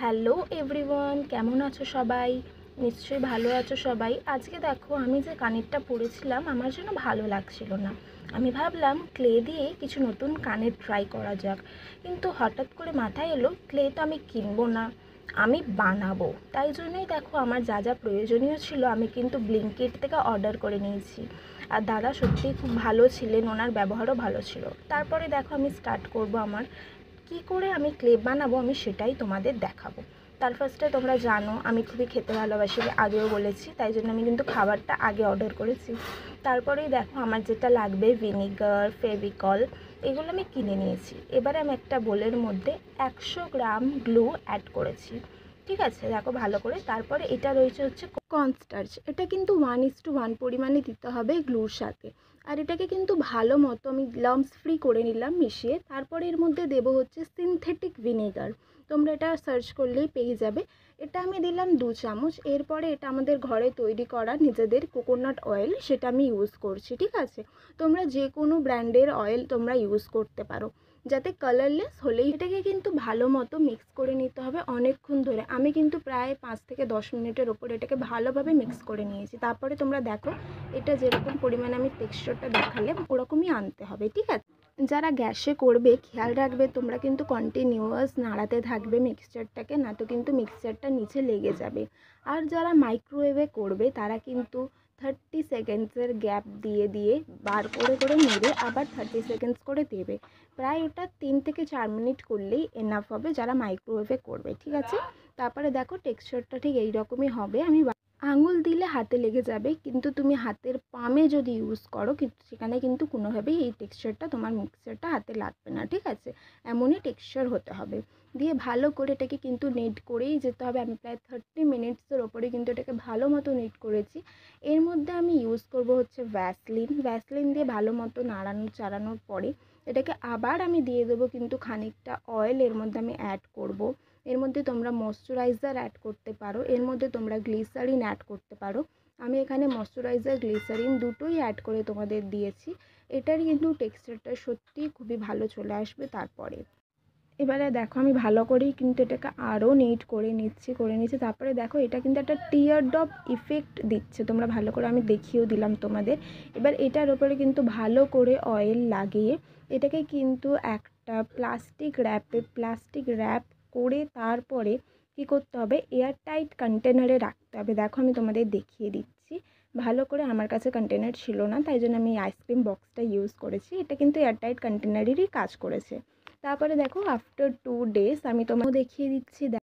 Hello everyone, কেমন আছো সবাই? নিশ্চয়ই ভালো আছো সবাই। আজকে দেখো, আমি যে কানেরটা পরেছিলাম আমার জন্য ভালো লাগছিল না। আমি ভাবলাম ক্লে দিয়ে কিছু নতুন কানের ট্রাই করা যাক, কিন্তু হঠাৎ করে মাথায় এলো ক্লে তো আমি কিনবো না, আমি বানাবো। তাই জন্যই দেখো, আমার যা যা প্রয়োজনীয় ছিল আমি কিন্তু ব্লিঙ্কিট থেকে অর্ডার করে নিয়েছি। আর দাদা সত্যিই খুব ভালো ছিলেন, ওনার ব্যবহারও ভালো ছিল। তারপরে দেখো, আমি স্টার্ট করব আমার কি করে আমি ক্লে বানাবো, আমি সেটাই তোমাদের দেখাবো। তার ফার্স্টে তোমরা জানো আমি খুবই খেতে ভালোবাসি, আগেও বলেছি, তাই জন্য আমি কিন্তু খাবারটা আগে অর্ডার করেছি। তারপরেই দেখো, আমার যেটা লাগবে ভিনিগার, ফেভিকল, এগুলো আমি কিনে নিয়েছি। এবারে আমি একটা বোলের মধ্যে 100 গ্রাম গ্লু অ্যাড করেছি। ঠিক আছে, দেখো ভালো করে। তারপরে এটা রয়েছে হচ্ছে কর্নস্টার্চ। এটা কিন্তু 1:1 পরিমাণে দিতে হবে গ্লুর সাথে। আর এটাকে কিন্তু ভালো মতো আমি লাম্পস ফ্রি করে নিলাম মিশিয়ে। তারপরে এর মধ্যে দেবো হচ্ছে সিনথেটিক ভিনেগার। তোমরা এটা সার্চ করলেই পেয়ে যাবে। এটা আমি দিলাম 2 চামচ। এরপরে এটা আমাদের ঘরে তৈরি করা নিজেদের কোকোনাট অয়েল, সেটা আমি ইউজ করছি। ঠিক আছে, তোমরা যে কোনো ব্র্যান্ডের অয়েল তোমরা ইউজ করতে পারো, যাতে কালারলেস হলেই। এটাকে কিন্তু ভালো মতো মিক্স করে নিতে হবে অনেকক্ষণ ধরে। আমি কিন্তু প্রায় 5 থেকে 10 মিনিটের ওপর এটাকে ভালোভাবে মিক্স করে নিয়েছি। তারপরে তোমরা দেখো, এটা যেরকম পরিমাণে আমি টেক্সচারটা দেখালে ওরকমই আনতে হবে। ঠিক আছে, যারা গ্যাসে করবে খেয়াল রাখবে তোমরা কিন্তু কন্টিনিউয়াস নাড়াতে থাকবে মিক্সচারটাকে, না তো কিন্তু মিক্সচারটা নিচে লেগে যাবে। আর যারা মাইক্রোওয়েভে করবে তারা কিন্তু 30 সেকেন্ডসের গ্যাপ দিয়ে দিয়ে বার করে করে নেবে, আবার 30 সেকেন্ডস করে দেবে। প্রায় ওটা 3 থেকে 4 মিনিট করলেই এনাফ হবে যারা মাইক্রোওয়েভে করবে। ঠিক আছে, তারপরে দেখো টেক্সচারটা ঠিক এই রকমই হবে। আমি আঙুল দিলে হাতে লেগে যাবে, কিন্তু তুমি হাতের পামে যদি ইউজ করো কিন্তু সেখানে কিন্তু কোনোভাবেই এই টেক্সচারটা, তোমার মিক্সচারটা হাতে লাগবে না। ঠিক আছে, এমনই টেক্সচার হতে হবে। দিয়ে ভালো করে এটাকে কিন্তু নেট করেই যেতে হবে। আমি প্রায় 30 মিনিটসের ওপরে কিন্তু এটাকে ভালো মতো নেট করেছি। এর মধ্যে আমি ইউজ করব হচ্ছে ভ্যাসলিন দিয়ে ভালো মতো নাড়ানোর চাড়ানোর পরে এটাকে আবার আমি দিয়ে দেবো কিন্তু খানিকটা অয়েল এর মধ্যে আমি অ্যাড করব। এর মধ্যে তোমরা ময়শ্চারাইজার অ্যাড করতে পারো, এর মধ্যে তোমরা গ্লিসারিন অ্যাড করতে পারো। আমি এখানে ময়শ্চারাইজার গ্লিসারিন দুটোই অ্যাড করে তোমাদের দিয়েছি। এটার কিন্তু টেক্সচারটা সত্যিই খুবই ভালো চলে আসবে। তারপরে এবারে দেখো, আমি ভালো করেই কিন্তু এটাকে আরও নিট করে নিচ্ছি। তারপরে দেখো, এটা কিন্তু একটা টিয়ার ড্রপ ইফেক্ট দিচ্ছে, তোমরা ভালো করে, আমি দেখিয়েও দিলাম তোমাদের। এবার এটার ওপরে কিন্তু ভালো করে অয়েল লাগিয়ে এটাকে কিন্তু একটা প্লাস্টিক র্যাপ করে তারপরে কি করতে হবে, এয়ার টাইট কন্টেনারে রাখতে হবে। দেখো আমি তোমাদের দেখিয়ে দিচ্ছি ভালো করে। আমার কাছে কন্টেনার ছিল না, তাই জন্য আমি আইসক্রিম বক্সটা ইউজ করেছি। এটা কিন্তু এয়ার টাইট কন্টেনারেরই কাজ করেছে। তারপরে দেখো, আফটার 2 ডেজ আমি তোমাকে দেখিয়ে দিচ্ছি।